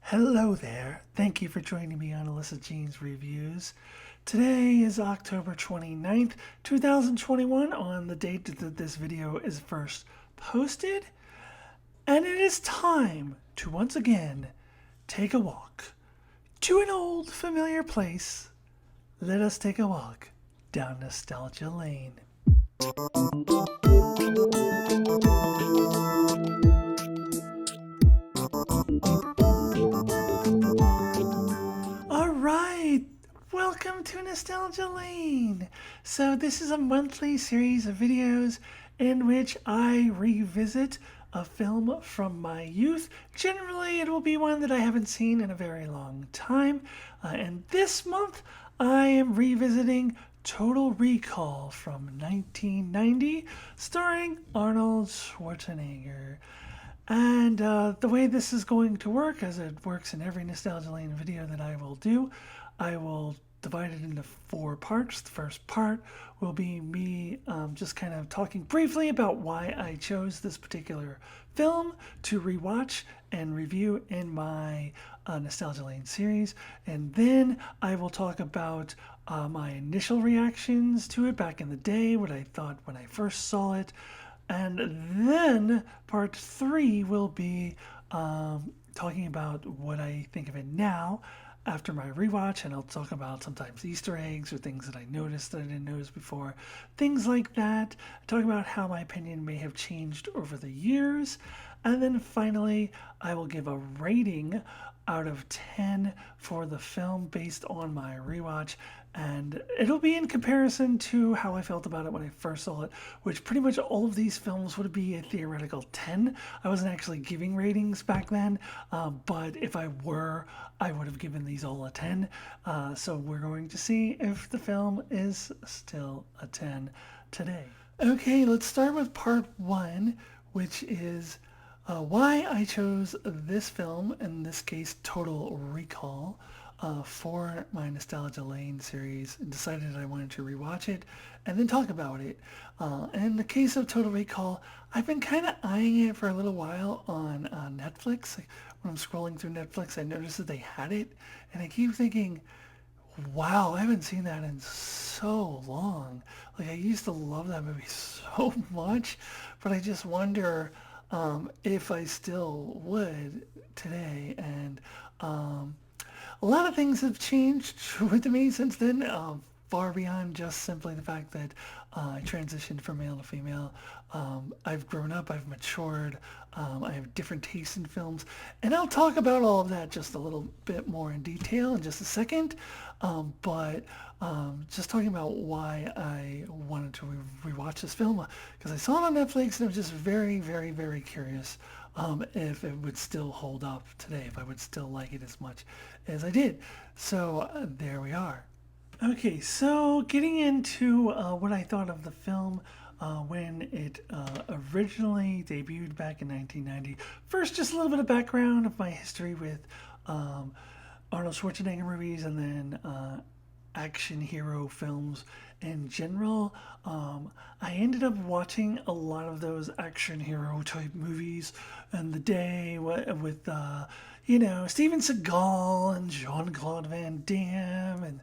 Hello there. Thank you for joining me on Alyssa Jean's Reviews. Today is October 29th, 2021, on the date that this video is first posted. And it is time to once again take a walk to an old familiar place. Let us take a walk down Nostalgia Lane. All right, welcome to Nostalgia Lane. So this is a monthly series of videos in which I revisit a film from my youth. Generally, it will be one that I haven't seen in a very long time. And this month, I am revisiting Total Recall from 1990, starring Arnold Schwarzenegger. And the way this is going to work, as it works in every Nostalgia Lane video that I will do, I will divide it into 4 parts. The first part will be me just kind of talking briefly about why I chose this particular film to rewatch and review in my Nostalgia Lane series. And then I will talk about my initial reactions to it back in the day, what I thought when I first saw it. And then part 3 will be talking about what I think of it now after my rewatch, and I'll talk about sometimes Easter eggs or things that I noticed that I didn't notice before, things like that. Talk about how my opinion may have changed over the years. And then finally, I will give a rating out of 10 for the film based on my rewatch, and it'll be in comparison to how I felt about it when I first saw it, which pretty much all of these films would be a theoretical 10. I wasn't actually giving ratings back then, but if I were, I would have given these all a 10. So we're going to see if the film is still a 10 today. Okay, let's start with part 1, which is why I chose this film, in this case Total Recall, for my Nostalgia Lane series, and decided I wanted to rewatch it and then talk about it. In the case of Total Recall, I've been kind of eyeing it for a little while on Netflix. When I'm scrolling through Netflix, I noticed that they had it, and I keep thinking, wow, I haven't seen that in so long. Like, I used to love that movie so much, but I just wonder if I still would today. And a lot of things have changed with me since then, far beyond just simply the fact that I transitioned from male to female. I've grown up, I've matured, I have different tastes in films, and I'll talk about all of that just a little bit more in detail in just a second. But just talking about why I wanted to rewatch this film, because I saw it on Netflix and I was just very, very, very curious if it would still hold up today, if I would still like it as much as I did. So there we are. Okay, so getting into what I thought of the film when it originally debuted back in 1990. First, just a little bit of background of my history with Arnold Schwarzenegger movies, and then action hero films in general. I ended up watching a lot of those action hero type movies in the day with Steven Seagal and Jean-Claude Van Damme and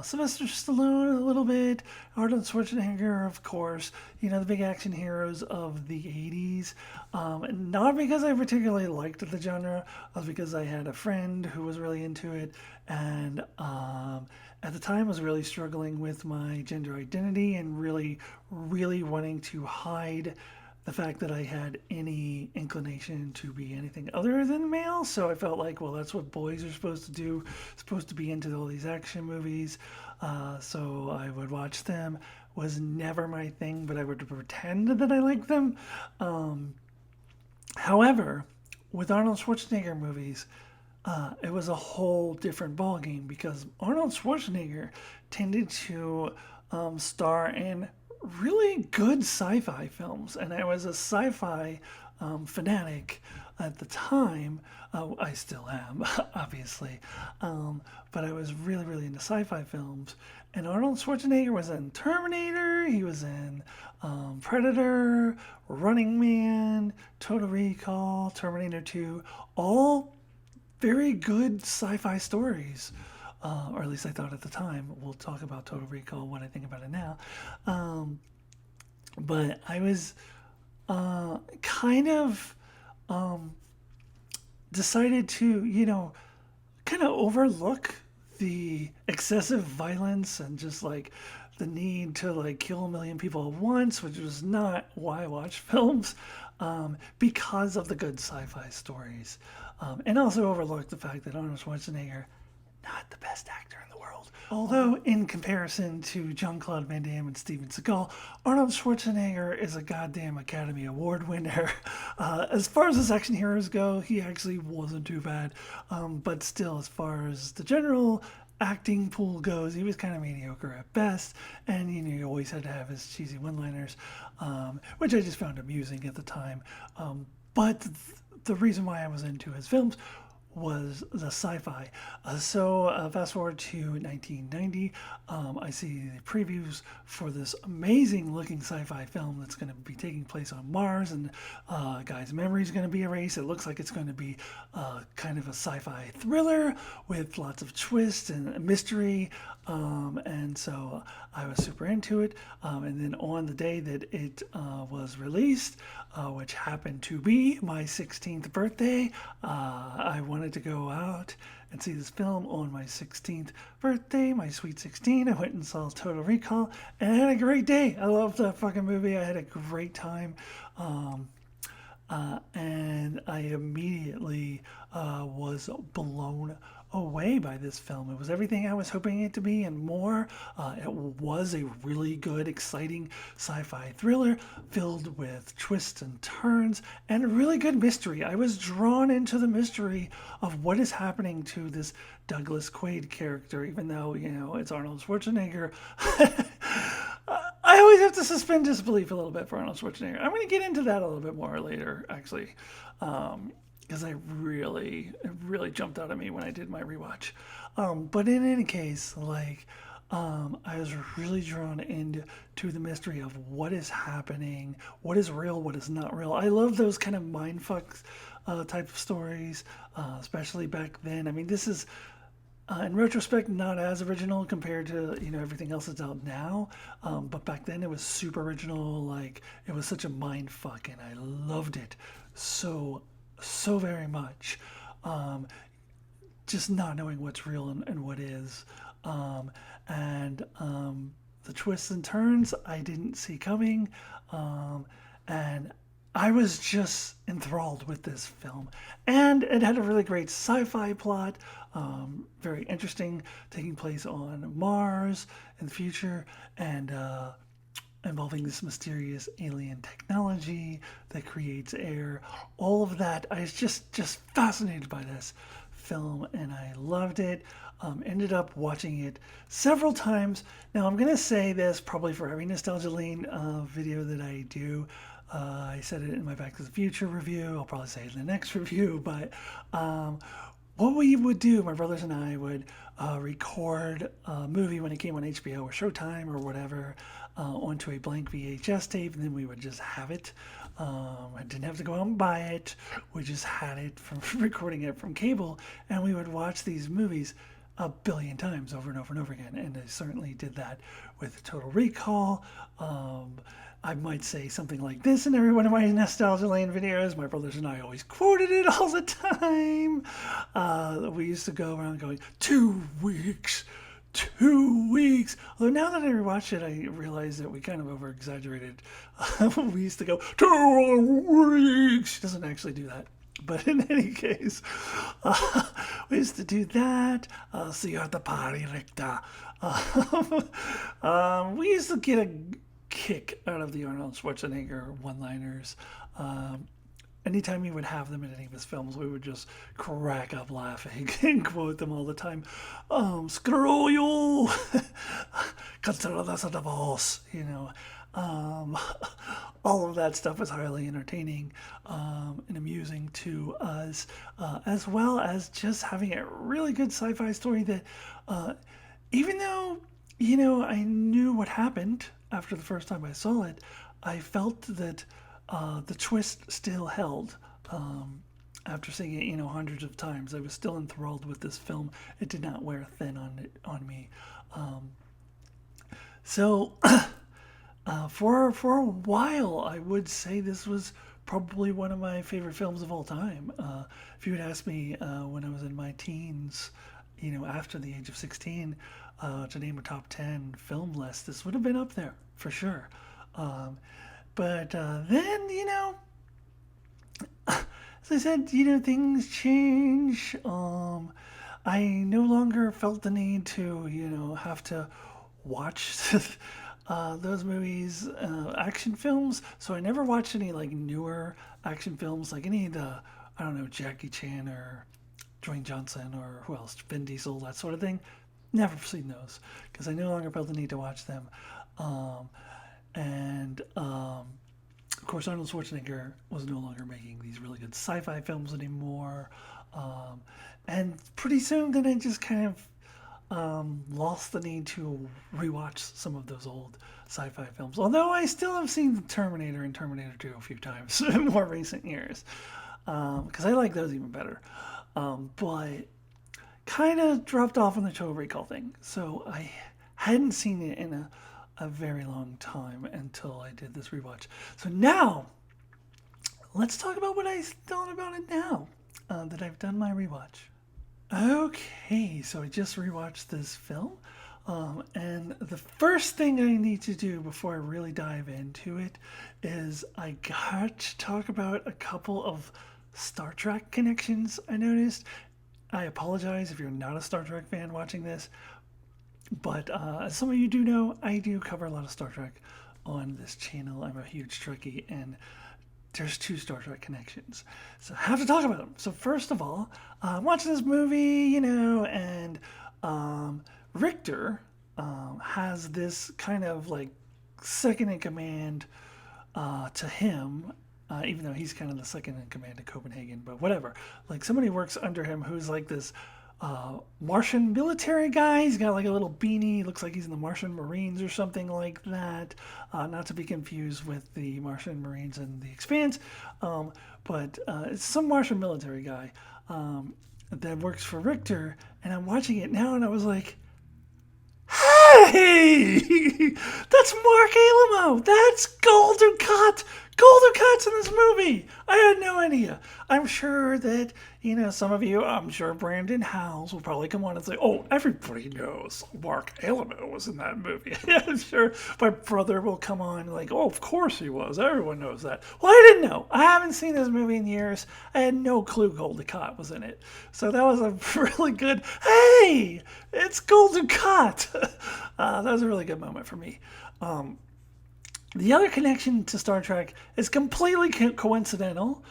Sylvester Stallone a little bit, Arnold Schwarzenegger, of course, the big action heroes of the 80s. Not because I particularly liked the genre, but because I had a friend who was really into it, and at the time was really struggling with my gender identity and really, really wanting to hide the fact that I had any inclination to be anything other than male. So I felt like, well, that's what boys are supposed to do, supposed to be into all these action movies. So I would watch them. Was never my thing, but I would pretend that I liked them. However, with Arnold Schwarzenegger movies, it was a whole different ballgame, because Arnold Schwarzenegger tended to star in really good sci-fi films, and I was a sci-fi fanatic at the time. I still am, obviously, but I was really, really into sci-fi films. And Arnold Schwarzenegger was in Terminator, he was in Predator, Running Man, Total Recall, Terminator 2, all very good sci-fi stories, or at least I thought at the time. We'll talk about Total Recall, what I think about it now. Um, but I was kind of decided to, kind of overlook the excessive violence and just like the need to like kill a million people at once, which was not why I watch films, because of the good sci-fi stories, and also overlook the fact that Arnold Schwarzenegger, not the best actor in the world. Although, in comparison to Jean-Claude Van Damme and Steven Seagal, Arnold Schwarzenegger is a goddamn Academy Award winner. As far as his action heroes go, he actually wasn't too bad. But still, as far as the general acting pool goes, he was kind of mediocre at best. And, he always had to have his cheesy one-liners, which I just found amusing at the time. But the reason why I was into his films was the sci-fi. So fast forward to 1990, I see the previews for this amazing looking sci-fi film that's going to be taking place on Mars, and guy's memory is going to be erased. It looks like it's going to be kind of a sci-fi thriller with lots of twists and mystery, and so I was super into it. And then on the day that it was released, which happened to be my 16th birthday, I wanted to go out and see this film on my 16th birthday, my sweet 16. I went and saw Total Recall, and I had a great day. I loved that fucking movie. I had a great time. And I immediately was blown away by this film. It was everything I was hoping it to be and more. It was a really good, exciting sci-fi thriller filled with twists and turns and a really good mystery. I was drawn into the mystery of what is happening to this Douglas Quaid character, even though, it's Arnold Schwarzenegger. I always have to suspend disbelief a little bit for Arnold Schwarzenegger. I'm going to get into that a little bit more later, actually, because it really jumped out at me when I did my rewatch. But in any case, I was really drawn into the mystery of what is happening, what is real, what is not real. I love those kind of mindfuck type of stories, especially back then. I mean, this is in retrospect, not as original compared to everything else that's out now, but back then it was super original. Like, it was such a mind fuck, and I loved it so very much. Just not knowing what's real and what is, and the twists and turns I didn't see coming, and I was just enthralled with this film. And it had a really great sci-fi plot, very interesting, taking place on Mars in the future, and involving this mysterious alien technology that creates air. All of that, I was just fascinated by this film, and I loved it. Ended up watching it several times. Now, I'm going to say this probably for every Nostalgia Lane video that I do. I said it in my Back to the Future review. I'll probably say it in the next review. But what we would do, my brothers and I would record a movie when it came on HBO or Showtime or whatever onto a blank VHS tape, and then we would just have it. I didn't have to go out and buy it. We just had it from recording it from cable, and we would watch these movies a billion times over and over and over again. And I certainly did that with Total Recall. I might say something like this in every one of my Nostalgia Lane videos. My brothers and I always quoted it all the time. We used to go around going, 2 weeks, 2 weeks. Although now that I rewatched it, I realize that we kind of over-exaggerated. We used to go, 2 weeks. She doesn't actually do that. But in any case, we used to do that. See you at the party, Richter. We used to get a kick out of the Arnold Schwarzenegger one-liners. Anytime he would have them in any of his films, we would just crack up laughing and quote them all the time. Screw you! Consider this a divorce, all of that stuff was highly entertaining and amusing to us, as well as just having a really good sci-fi story that, even though, I knew what happened after the first time I saw it, I felt that the twist still held. after seeing it, hundreds of times, I was still enthralled with this film. It did not wear thin on me. Um, so for a while, I would say this was probably one of my favorite films of all time. If you had asked me when I was in my teens, after the age of 16, to name a top 10 film list, this would have been up there for sure. Um, but then, as I said, things change. I no longer felt the need to, have to watch those movies, action films. So I never watched any like newer action films, like any of the, I don't know, Jackie Chan or Dwayne Johnson or who else, Vin Diesel, that sort of thing. Never seen those because I no longer felt the need to watch them. Um, and Of course, Arnold Schwarzenegger was no longer making these really good sci-fi films anymore. Um, and pretty soon, then I just kind of lost the need to rewatch some of those old sci-fi films. Although I still have seen Terminator and Terminator 2 a few times in more recent years, because I like those even better. But kind of dropped off on the Total Recall thing, so I hadn't seen it in a very long time until I did this rewatch. So now, let's talk about what I thought about it now that I've done my rewatch. Okay, so I just rewatched this film. And the first thing I need to do before I really dive into it is I got to talk about a couple of Star Trek connections I noticed. I apologize if you're not a Star Trek fan watching this, but as some of you do know, I do cover a lot of Star Trek on this channel. I'm a huge Trekkie, and there's two Star Trek connections. So I have to talk about them. So first of all, I'm watching this movie, and Richter has this kind of like second in command to him, even though he's kind of the second in command to Copenhagen, but whatever. Like somebody works under him who's like this Martian military guy. He's got like a little beanie. Looks like he's in the Martian Marines or something like that. Not to be confused with the Martian Marines in The Expanse. But it's some Martian military guy that works for Richter. And I'm watching it now and I was like, hey, that's Mark Alamo. That's Golden Cut. Golden Cut's in this movie. I had no idea. I'm sure that, some of you, I'm sure Brandon Howells will probably come on and say, oh, everybody knows Mark Alamo was in that movie. Yeah, I'm sure my brother will come on like, oh, of course he was. Everyone knows that. Well, I didn't know. I haven't seen this movie in years. I had no clue Golden Cut was in it. So that was a really good, hey, it's Golden Cut. That was a really good moment for me. The other connection to Star Trek is completely coincidental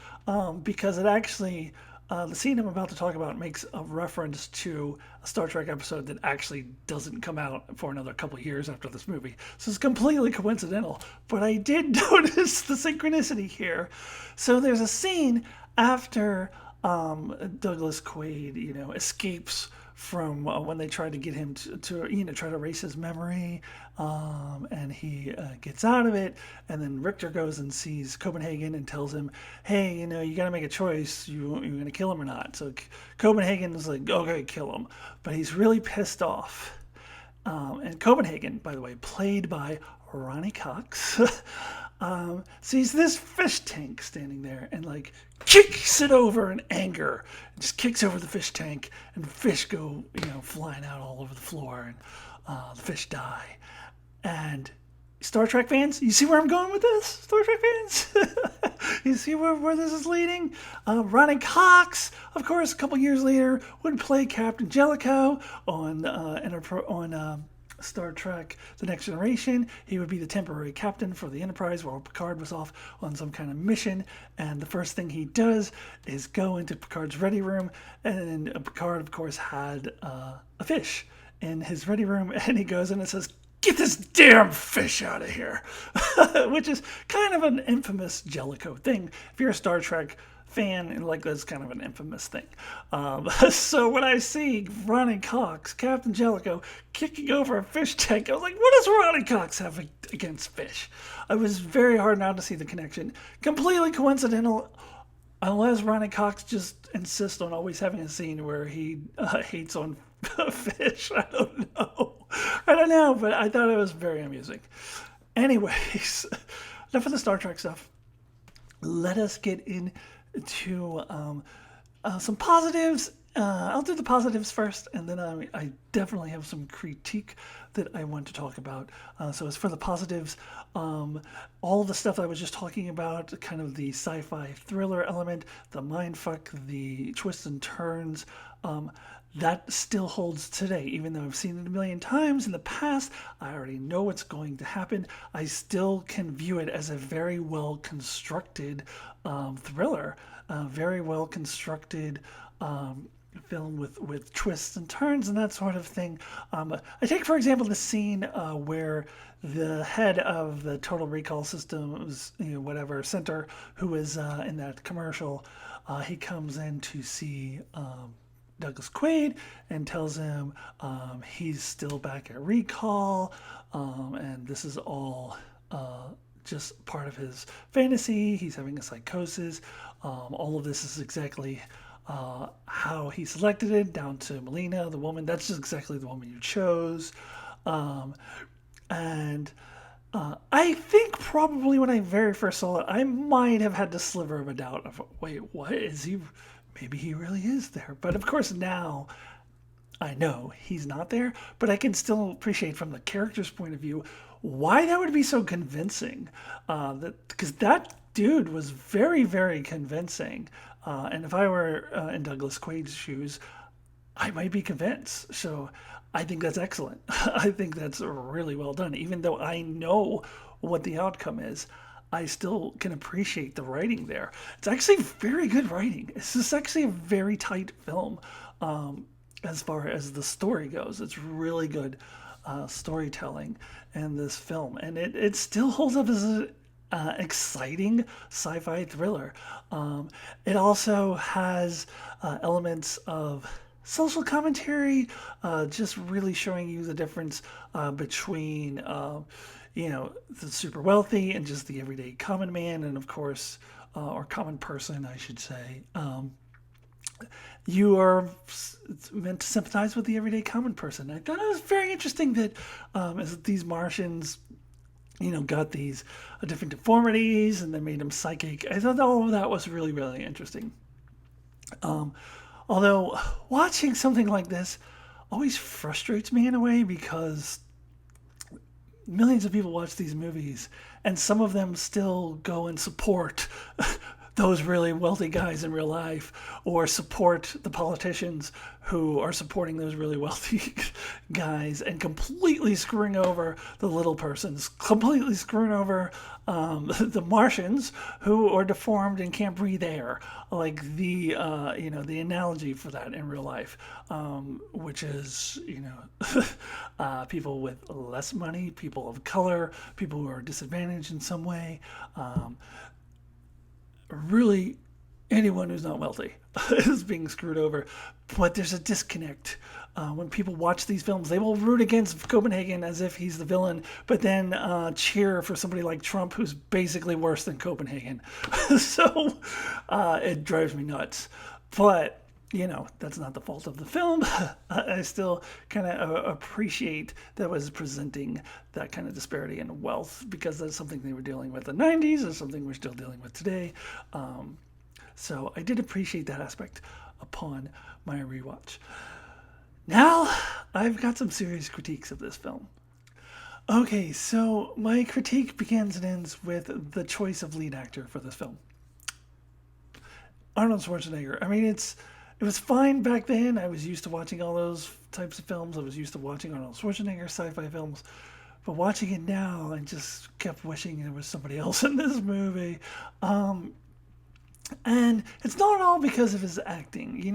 because it actually, the scene I'm about to talk about makes a reference to a Star Trek episode that actually doesn't come out for another couple of years after this movie. So it's completely coincidental. But I did notice the synchronicity here. So there's a scene after Douglas Quaid, escapes from when they tried to get him to try to erase his memory, and he gets out of it, and then Richter goes and sees Copenhagen and tells him, hey, you got to make a choice, you're going to kill him or not. So Copenhagen is like, okay, kill him, but he's really pissed off. And Copenhagen, by the way, played by Ronnie Cox, sees this fish tank standing there and like kicks it over in anger. Just kicks over the fish tank and fish go, flying out all over the floor, and the fish die. And Star Trek fans, you see where I'm going with this? Star Trek fans? You see where this is leading? Ronnie Cox, of course, a couple years later, would play Captain Jellicoe on Star Trek The Next Generation. He would be the temporary captain for the Enterprise while Picard was off on some kind of mission, and the first thing he does is go into Picard's ready room, and Picard, of course, had a fish in his ready room, and he goes in and says, get this damn fish out of here, which is kind of an infamous Jellicoe thing. If you're a Star Trek fan, and like that's kind of an infamous thing. So when I see Ronnie Cox, Captain Jellicoe, kicking over a fish tank, I was like, what does Ronnie Cox have against fish? It was very hard not to see the connection. Completely coincidental. Unless Ronnie Cox just insists on always having a scene where he hates on fish. I don't know. I don't know, but I thought it was very amusing. Anyways, enough of the Star Trek stuff. Let us get into some positives. I'll do the positives first, and then I definitely have some critique that I want to talk about. So, as for the positives, all the stuff I was just talking about, kind of the sci-fi thriller element, the mindfuck, the twists and turns, that still holds today. Even though I've seen it a million times in the past, I already know what's going to happen. I still can view it as a very well constructed thriller, very well constructed film with twists and turns and that sort of thing. I take, for example, the scene where the head of the Total Recall Systems, whatever center, who is in that commercial, he comes in to see Douglas Quaid and tells him he's still back at Recall, and this is all just part of his fantasy. He's having a psychosis. All of this is exactly how he selected it, down to Melina, the woman. That's just exactly the woman you chose. And I think probably when I very first saw it, I might have had the sliver of a doubt of, wait, what is he? Maybe he really is there. But of course, now I know he's not there, but I can still appreciate from the character's point of view why that would be so convincing. Because that dude was very, very convincing. And if I were in Douglas Quaid's shoes, I might be convinced. So I think that's excellent. I think that's really well done. Even though I know what the outcome is, I still can appreciate the writing there. It's actually very good writing. This is actually a very tight film as far as the story goes. It's really good storytelling in this film. And it still holds up as an exciting sci-fi thriller. It also has elements of social commentary, just really showing you the difference between, the super wealthy and just the everyday common man, and of course, or common person, I should say. You are meant to sympathize with the everyday common person. I thought it was very interesting that as these Martians, got these different deformities and they made them psychic. I thought all of that was really, really interesting. Although watching something like this always frustrates me in a way, because millions of people watch these movies and some of them still go and support those really wealthy guys in real life, or support the politicians who are supporting those really wealthy guys, and completely screwing over the little persons, completely screwing over the Martians who are deformed and can't breathe air. Like the analogy for that in real life, which is people with less money, people of color, people who are disadvantaged in some way. Really, anyone who's not wealthy is being screwed over. But there's a disconnect. When people watch these films, they will root against Copenhagen as if he's the villain, but then cheer for somebody like Trump, who's basically worse than Copenhagen. So it drives me nuts. But that's not the fault of the film. I still kind of appreciate that was presenting that kind of disparity in wealth, because that's something they were dealing with in the 90s and something we're still dealing with today. So I did appreciate that aspect upon my rewatch. Now, I've got some serious critiques of this film. Okay, so my critique begins and ends with the choice of lead actor for this film. Arnold Schwarzenegger. I mean, it was fine back then. I was used to watching all those types of films. I was used to watching Arnold Schwarzenegger sci-fi films. But watching it now, I just kept wishing there was somebody else in this movie. And it's not all because of his acting.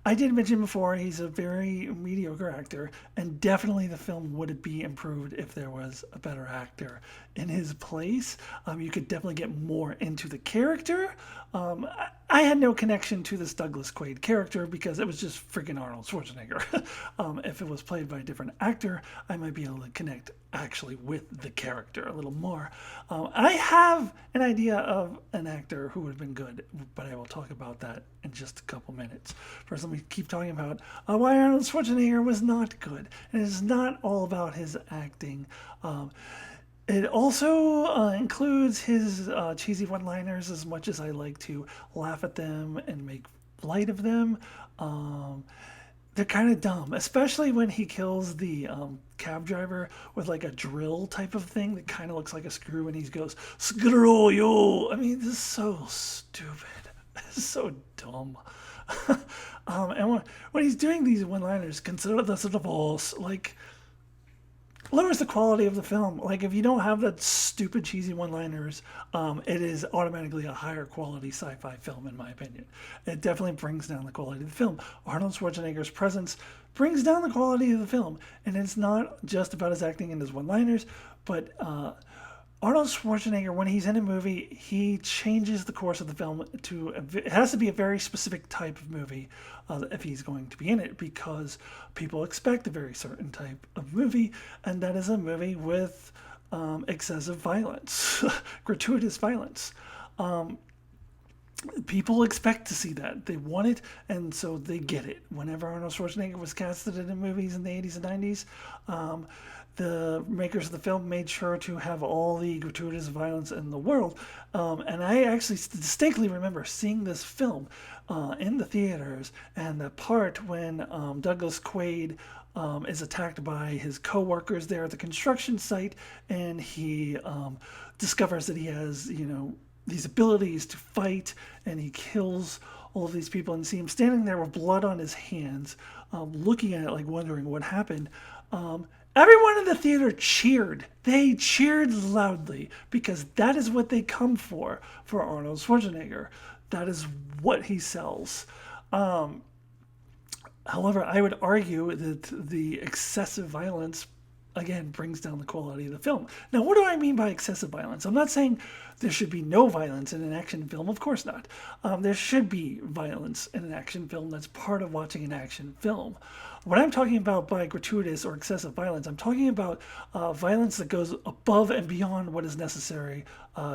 I did mention before, he's a very mediocre actor, and definitely the film would be improved if there was a better actor in his place. You could definitely get more into the character. I had no connection to this Douglas Quaid character because it was just freaking Arnold Schwarzenegger. If it was played by a different actor, I might be able to connect actually with the character a little more. I have an idea of an actor who would have been good but I will talk about that in just a couple minutes. First, let me keep talking about why Arnold Schwarzenegger was not good. And it's not all about his acting. It also includes his cheesy one-liners, as much as I like to laugh at them and make light of them. They're kind of dumb, especially when he kills the cab driver with like a drill type of thing that kind of looks like a screw, and he goes, "Screw you!" I mean, this is so stupid. This is so dumb. And when he's doing these one-liners, consider this a divorce, like, lowers the quality of the film. Like, if you don't have that stupid cheesy one-liners, it is automatically a higher quality sci-fi film, in my opinion. It definitely brings down the quality of the film. Arnold Schwarzenegger's presence brings down the quality of the film, and it's not just about his acting and his one-liners, but Arnold Schwarzenegger, when he's in a movie, he changes the course of the film to, it has to be a very specific type of movie if he's going to be in it, because people expect a very certain type of movie, and that is a movie with excessive violence, gratuitous violence. People expect to see that. They want it, and so they get it. Whenever Arnold Schwarzenegger was casted in movies in the 80s and 90s, the makers of the film made sure to have all the gratuitous violence in the world. And I actually distinctly remember seeing this film in the theaters, and the part when Douglas Quaid is attacked by his co-workers there at the construction site, and he discovers that he has, these abilities to fight, and he kills all of these people, and see him standing there with blood on his hands, looking at it, like wondering what happened. Everyone in the theater cheered. They cheered loudly, because that is what they come for Arnold Schwarzenegger. That is what he sells. However, I would argue that the excessive violence, again, brings down the quality of the film. Now, what do I mean by excessive violence? I'm not saying there should be no violence in an action film. Of course not. There should be violence in an action film. That's part of watching an action film. What I'm talking about by gratuitous or excessive violence, I'm talking about violence that goes above and beyond what is necessary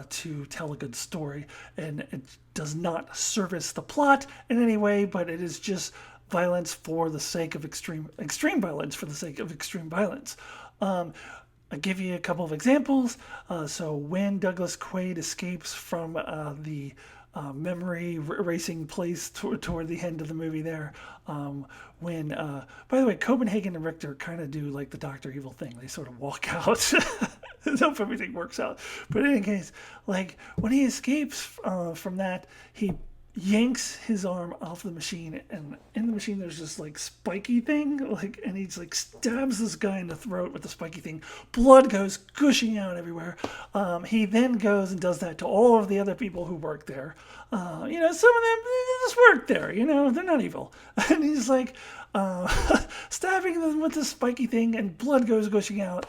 to tell a good story. And it does not service the plot in any way, but it is just violence for the sake of extreme violence for the sake of extreme violence. I'll give you a couple of examples. So when Douglas Quaid escapes from the memory erasing place toward the end of the movie there, when, by the way, Copenhagen and Richter kind of do like the Dr. Evil thing. They sort of walk out. Hope everything works out. But in any case, like when he escapes from that, he yanks his arm off the machine, and in the machine there's this like spiky thing, and he's like stabs this guy in the throat with the spiky thing. Blood goes gushing out everywhere. He then goes and does that to all of the other people who work there. Some of them just work there, they're not evil. And he's like stabbing them with this spiky thing, and blood goes gushing out.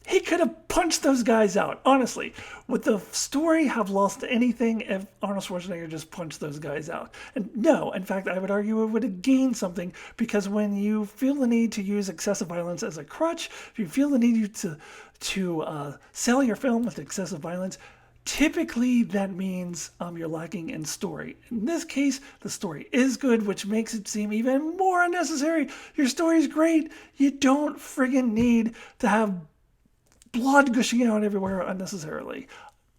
He could have punched those guys out, honestly. Would the story have lost anything if Arnold Schwarzenegger just punched those guys out? And no, in fact, I would argue it would have gained something, because when you feel the need to use excessive violence as a crutch, if you feel the need to sell your film with excessive violence, typically that means you're lacking in story. In this case, the story is good, which makes it seem even more unnecessary. Your story's great. You don't friggin' need to have blood gushing out everywhere unnecessarily.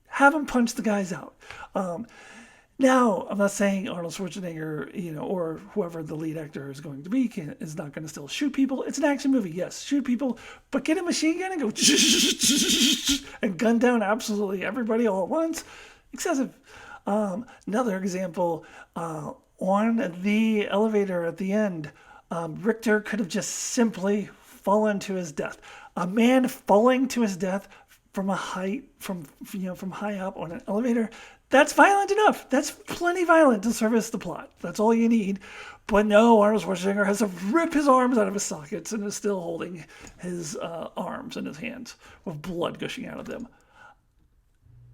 Have him punch the guys out. Now, I'm not saying Arnold Schwarzenegger, or whoever the lead actor is going to be, is not going to still shoot people. It's an action movie, yes, shoot people, but get a machine gun and go and gun down absolutely everybody all at once. Excessive. Another example, on the elevator at the end, Richter could have just simply fallen to his death. A man falling to his death from high up on an elevator, that's violent enough. That's plenty violent to service the plot. That's all you need. But no, Arnold Schwarzenegger has to rip his arms out of his sockets and is still holding his arms in his hands with blood gushing out of them.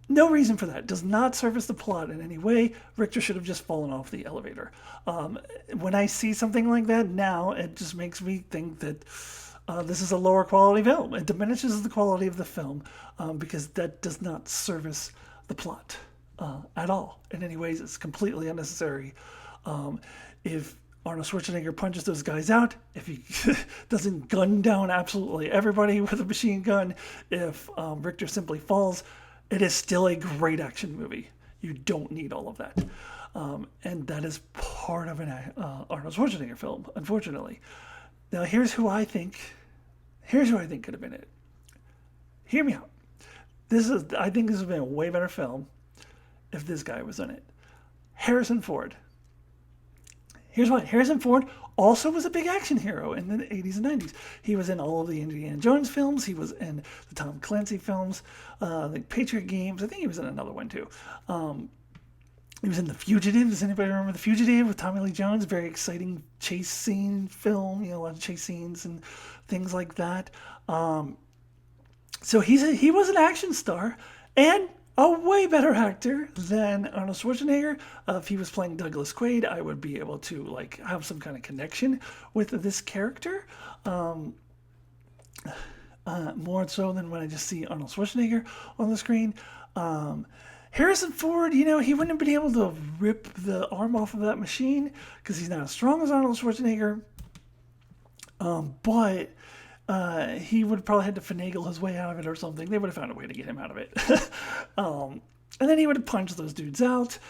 No reason for that. Does not service the plot in any way. Richter should have just fallen off the elevator. When I see something like that now, it just makes me think that this is a lower quality film. It diminishes the quality of the film because that does not service the plot. at all. In any ways, it's completely unnecessary. If Arnold Schwarzenegger punches those guys out, if he doesn't gun down absolutely everybody with a machine gun, if Richter simply falls, it is still a great action movie. You don't need all of that. And that is part of an Arnold Schwarzenegger film, unfortunately. Now, here's who I think could have been it. Hear me out. I think this would have been a way better film if this guy was in it. Harrison Ford. Here's why. Harrison Ford also was a big action hero in the 80s and 90s. He was in all of the Indiana Jones films. He was in the Tom Clancy films, the Patriot Games. I think he was in another one too. He was in The Fugitive. Does anybody remember The Fugitive with Tommy Lee Jones? Very exciting chase scene film. A lot of chase scenes and things like that. So he was an action star and a way better actor than Arnold Schwarzenegger. If he was playing Douglas Quaid, I would be able to have some kind of connection with this character. More so than when I just see Arnold Schwarzenegger on the screen. Harrison Ford, he wouldn't have been able to rip the arm off of that machine because he's not as strong as Arnold Schwarzenegger. But he would have probably had to finagle his way out of it or something. They would have found a way to get him out of it. And then he would have punched those dudes out.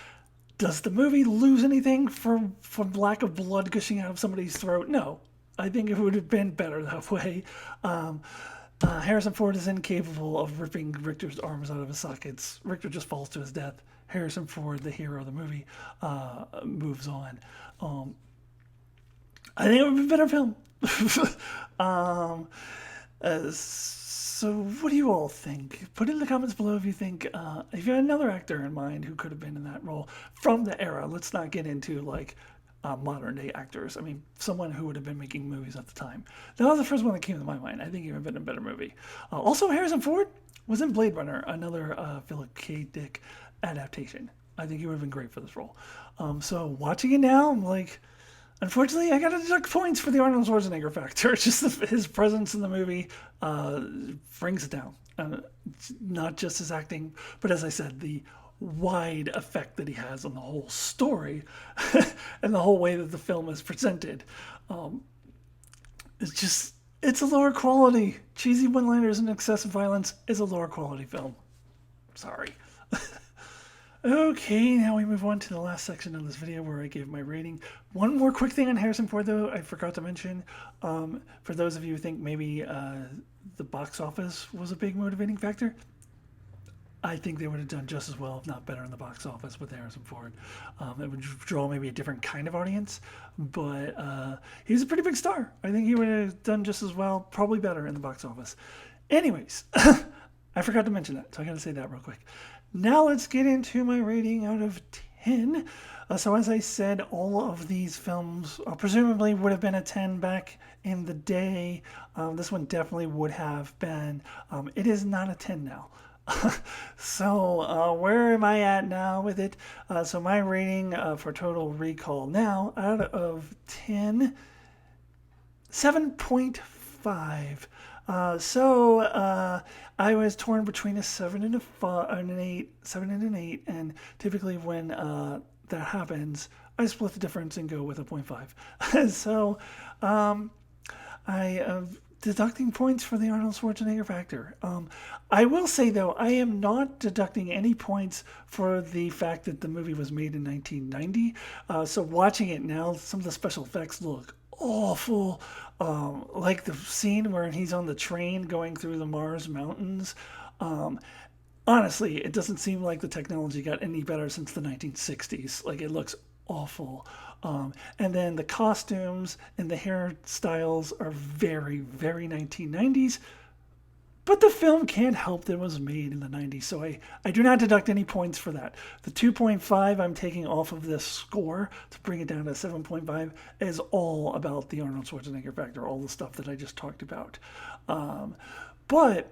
Does the movie lose anything from lack of blood gushing out of somebody's throat? No. I think it would have been better that way. Harrison Ford is incapable of ripping Richter's arms out of his sockets. Richter just falls to his death. Harrison Ford, the hero of the movie, moves on. I think it would be a better film. So what do you all think? Put in the comments below if you think, if you had another actor in mind who could have been in that role from the era. Let's not get into modern day actors. I mean, someone who would have been making movies at the time. That was the first one that came to my mind. I think he would have been a better movie. Also, Harrison Ford was in Blade Runner, another Philip K. Dick adaptation. I think he would have been great for this role. So watching it now, I'm like, unfortunately, I got to deduct points for the Arnold Schwarzenegger factor. It's just his presence in the movie brings it down. Not just his acting, but as I said, the wide effect that he has on the whole story and the whole way that the film is presented. It's a lower quality. Cheesy one-liners and excessive violence is a lower quality film. Sorry. Okay, now we move on to the last section of this video where I give my rating. One more quick thing on Harrison Ford, though, I forgot to mention. For those of you who think maybe the box office was a big motivating factor, I think they would have done just as well, if not better, in the box office with Harrison Ford. It would draw maybe a different kind of audience, but he's a pretty big star. I think he would have done just as well, probably better in the box office. Anyways, I forgot to mention that, so I got to say that real quick. Now let's get into my rating out of 10. So as I said, all of these films presumably would have been a 10 back in the day. This one definitely would have been. It is not a 10 now. So where am I at now with it? So my rating for Total Recall now out of 10, 7.5. I was torn between a 7 and an 8, 7 and an 8, and typically when that happens, I split the difference and go with a 0.5. So I am deducting points for the Arnold Schwarzenegger factor. I will say, though, I am not deducting any points for the fact that the movie was made in 1990. So watching it now, some of the special effects look awful. Like the scene where he's on the train going through the Mars mountains. Honestly, it doesn't seem like the technology got any better since the 1960s. Like, it looks awful. And then the costumes and the hairstyles are very, very 1990s. But the film can't help that it was made in the 90s, so I do not deduct any points for that. The 2.5 I'm taking off of this score to bring it down to 7.5 is all about the Arnold Schwarzenegger factor, all the stuff that I just talked about. But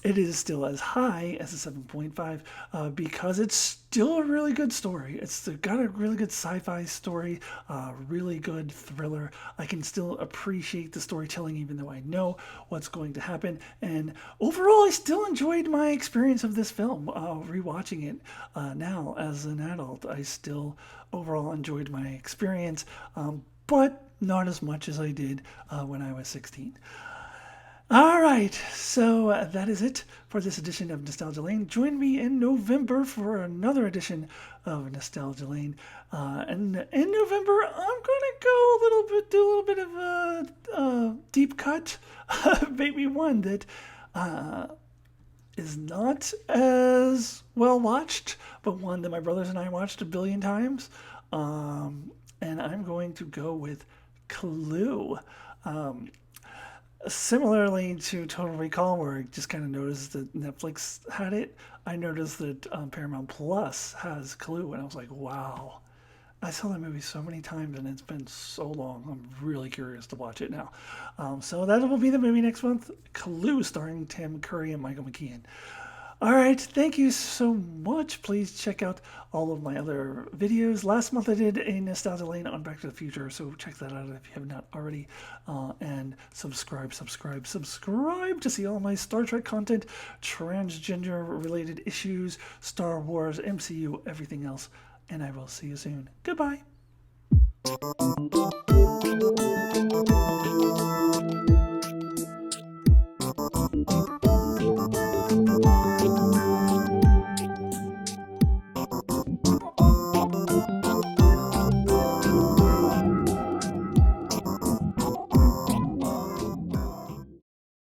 it is still as high as a 7.5 because it's still a really good story. It's got a really good sci-fi story, really good thriller. I can still appreciate the storytelling even though I know what's going to happen. And overall, I still enjoyed my experience of this film. Rewatching it now as an adult, I still overall enjoyed my experience, but not as much as I did when I was 16. All right, so that is it for this edition of Nostalgia Lane. Join me in November for another edition of Nostalgia Lane. And in November, I'm gonna go do a little bit of a deep cut, maybe one that is not as well watched, but one that my brothers and I watched a billion times. And I'm going to go with Clue. Similarly to Total Recall, where I just kind of noticed that Netflix had it, I noticed that Paramount Plus has Clue, and I was like, wow. I saw that movie so many times, and it's been so long. I'm really curious to watch it now. So that will be the movie next month, Clue, starring Tim Curry and Michael McKean. All right, thank you so much. Please check out all of my other videos. Last month I did a Nostalgia Lane on Back to the Future, so check that out if you have not already. And subscribe to see all my Star Trek content, transgender-related issues, Star Wars, MCU, everything else. And I will see you soon. Goodbye.